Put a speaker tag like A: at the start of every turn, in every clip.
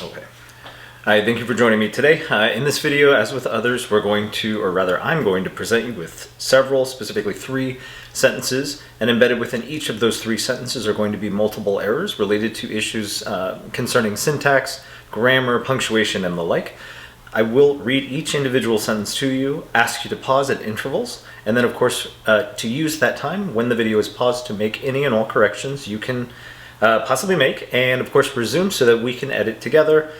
A: Okay. Hi, thank you for joining me today. In this video, as with others, I'm going to present you with several, specifically 3 sentences, and embedded within each of those 3 sentences are going to be multiple errors related to issues concerning syntax, grammar, punctuation, and the like. I will read each individual sentence to you, ask you to pause at intervals, and then of course to use that time when the video is paused to make any and all corrections you can possibly make, and of course resume so that we can edit together.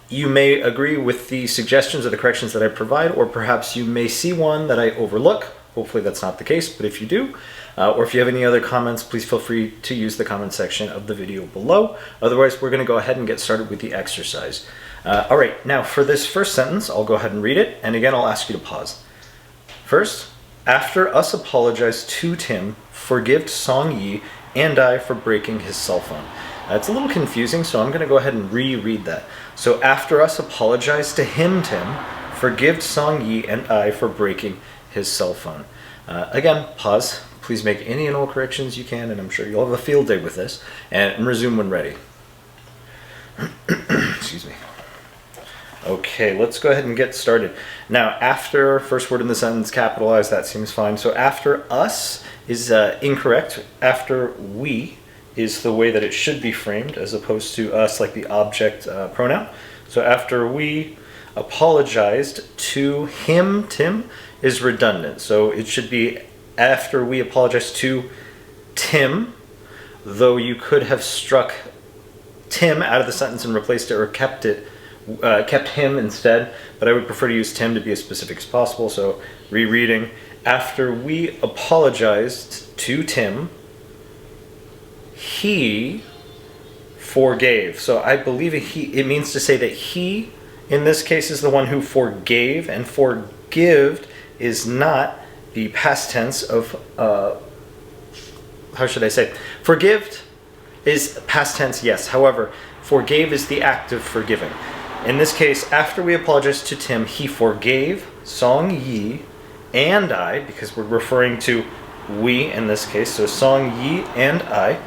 A: You may agree with the suggestions or the corrections that I provide, or perhaps you may see one that I overlook. Hopefully that's not the case, but if you do, or if you have any other comments, please feel free to use the comment section of the video below. Otherwise, we're going to go ahead and get started with the exercise. All right, now for this first sentence, I'll go ahead and read it, and again, I'll ask you to pause. First, after us apologize to Tim, forgive Song Yi and I for breaking his cell phone. It's a little confusing, so I'm going to go ahead and reread that. So after us apologize to him, Tim, forgive Song Yi and I for breaking his cell phone. Again, pause. Please make any and all corrections you can, and I'm sure you'll have a field day with this, and resume when ready. Excuse me. Okay, let's go ahead and get started. Now, after, first word in the sentence, capitalized, that seems fine. So after us is incorrect. After we is the way that it should be framed, as opposed to us like the object pronoun. So after we apologized to him, Tim, is redundant. So it should be after we apologized to Tim, though you could have struck Tim out of the sentence and replaced it, or kept him instead, but I would prefer to use Tim to be as specific as possible. So rereading, after we apologized to Tim, he forgave. So I believe it means to say that he, in this case, is the one who forgave, and forgived is not the past tense of, how should I say? Forgived is past tense, yes. However, forgave is the act of forgiving. In this case, after we apologized to Tim, he forgave Song Yi and I, because we're referring to we in this case, so Song Yi and I.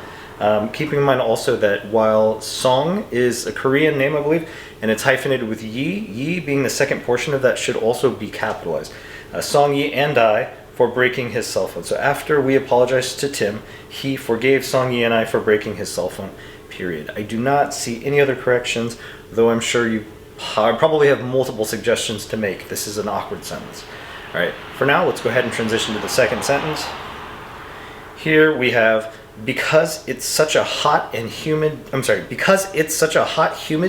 A: Keeping in mind also that while Song is a Korean name, I believe, and it's hyphenated with Yi being the second portion of that should also be capitalized. Song Yi and I for breaking his cell phone. So after we apologized to Tim, he forgave Song Yi and I for breaking his cell phone, period. I do not see any other corrections, though I'm sure you probably have multiple suggestions to make. This is an awkward sentence. All right, for now, let's go ahead and transition to the second sentence. Here we have, because it's such a hot, humid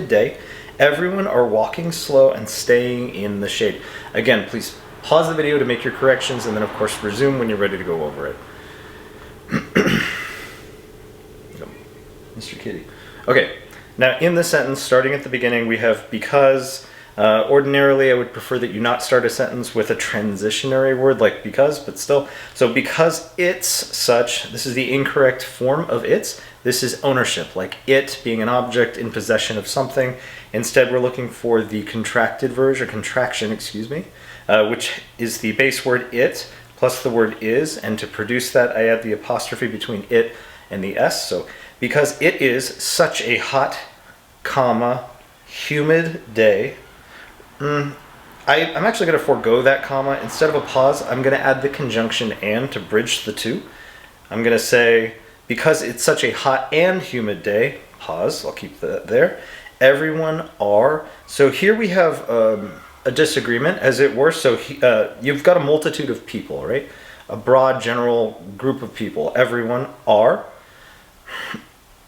A: day, everyone are walking slow and staying in the shade. Again, please pause the video to make your corrections, and then of course resume when you're ready to go over it. Mr. Kitty. Okay, now in the sentence, starting at the beginning, we have because. Ordinarily, I would prefer that you not start a sentence with a transitionary word like because, but still. So because it's such, this is the incorrect form of it's. This is ownership, like it being an object in possession of something. Instead, we're looking for the contracted version, contraction, excuse me, which is the base word it plus the word is. And to produce that, I add the apostrophe between it and the s. So because it is such a hot, humid day, I'm actually going to forego that comma. Instead of a pause, I'm going to add the conjunction and to bridge the two. I'm going to say, because it's such a hot and humid day, pause, I'll keep that there, everyone are. So here we have a disagreement, as it were. So you've got a multitude of people, right? A broad general group of people. Everyone are.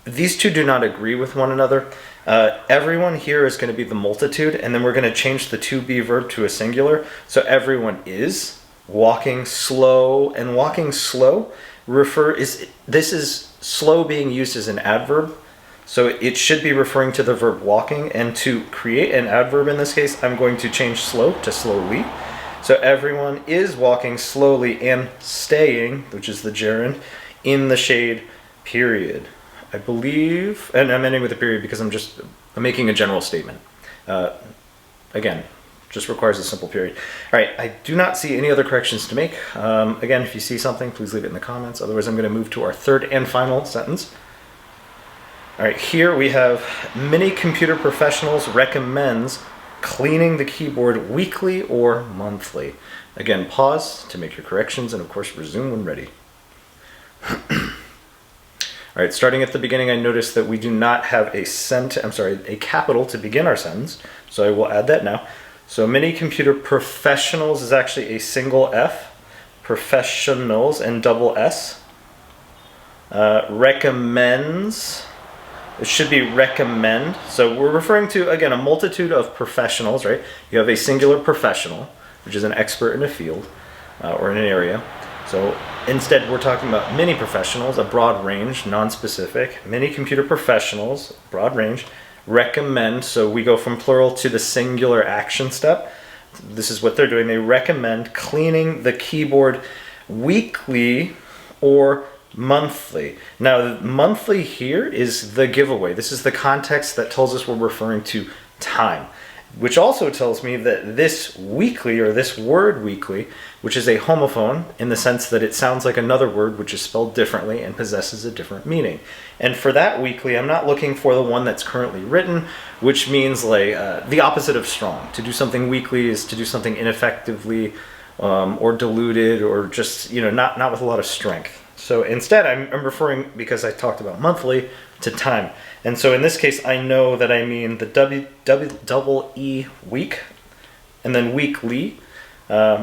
A: These two do not agree with one another. Everyone here is going to be the multitude, and then we're going to change the to be verb to a singular. So everyone is walking slow, and walking slow this is slow being used as an adverb. So it should be referring to the verb walking, and to create an adverb in this case, I'm going to change slow to slowly. So everyone is walking slowly and staying, which is the gerund, in the shade, period. I believe, and I'm ending with a period because I'm making a general statement. Again, just requires a simple period. All right, I do not see any other corrections to make. Again, if you see something, please leave it in the comments. Otherwise, I'm going to move to our third and final sentence. All right, here we have many computer professionals recommends cleaning the keyboard weekly or monthly. Again, pause to make your corrections and of course resume when ready. All right, starting at the beginning, I noticed that we do not have a capital to begin our sentence, so I will add that now. So many computer professionals is actually a single F, professionals and double S. Recommends, it should be recommend. So we're referring to, again, a multitude of professionals, right? You have a singular professional, which is an expert in a field or in an area. So instead, we're talking about many professionals, a broad range, non-specific. Many computer professionals, broad range, recommend. So we go from plural to the singular action step. This is what they're doing. They recommend cleaning the keyboard weekly or monthly. Now, monthly here is the giveaway. This is the context that tells us we're referring to time, which also tells me that this weekly, or this word weekly, which is a homophone in the sense that it sounds like another word which is spelled differently and possesses a different meaning. And for that weekly, I'm not looking for the one that's currently written, which means like the opposite of strong. To do something weakly is to do something ineffectively or diluted, or just, you know, not with a lot of strength. So instead, I'm referring, because I talked about monthly, to time. And so in this case, I know that I mean the double E, week, and then weekly,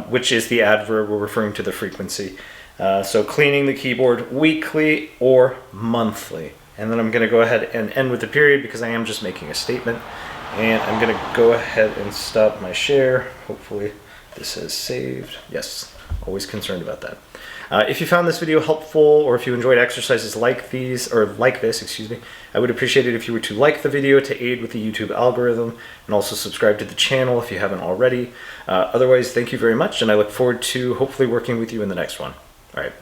A: which is the adverb. We're referring to the frequency. So cleaning the keyboard weekly or monthly. And then I'm going to go ahead and end with the period because I am just making a statement. And I'm going to go ahead and stop my share. Hopefully this is saved. Yes, always concerned about that. If you found this video helpful, or if you enjoyed exercises like these, or like this, excuse me, I would appreciate it if you were to like the video to aid with the YouTube algorithm, and also subscribe to the channel if you haven't already. Otherwise, thank you very much, and I look forward to hopefully working with you in the next one. All right.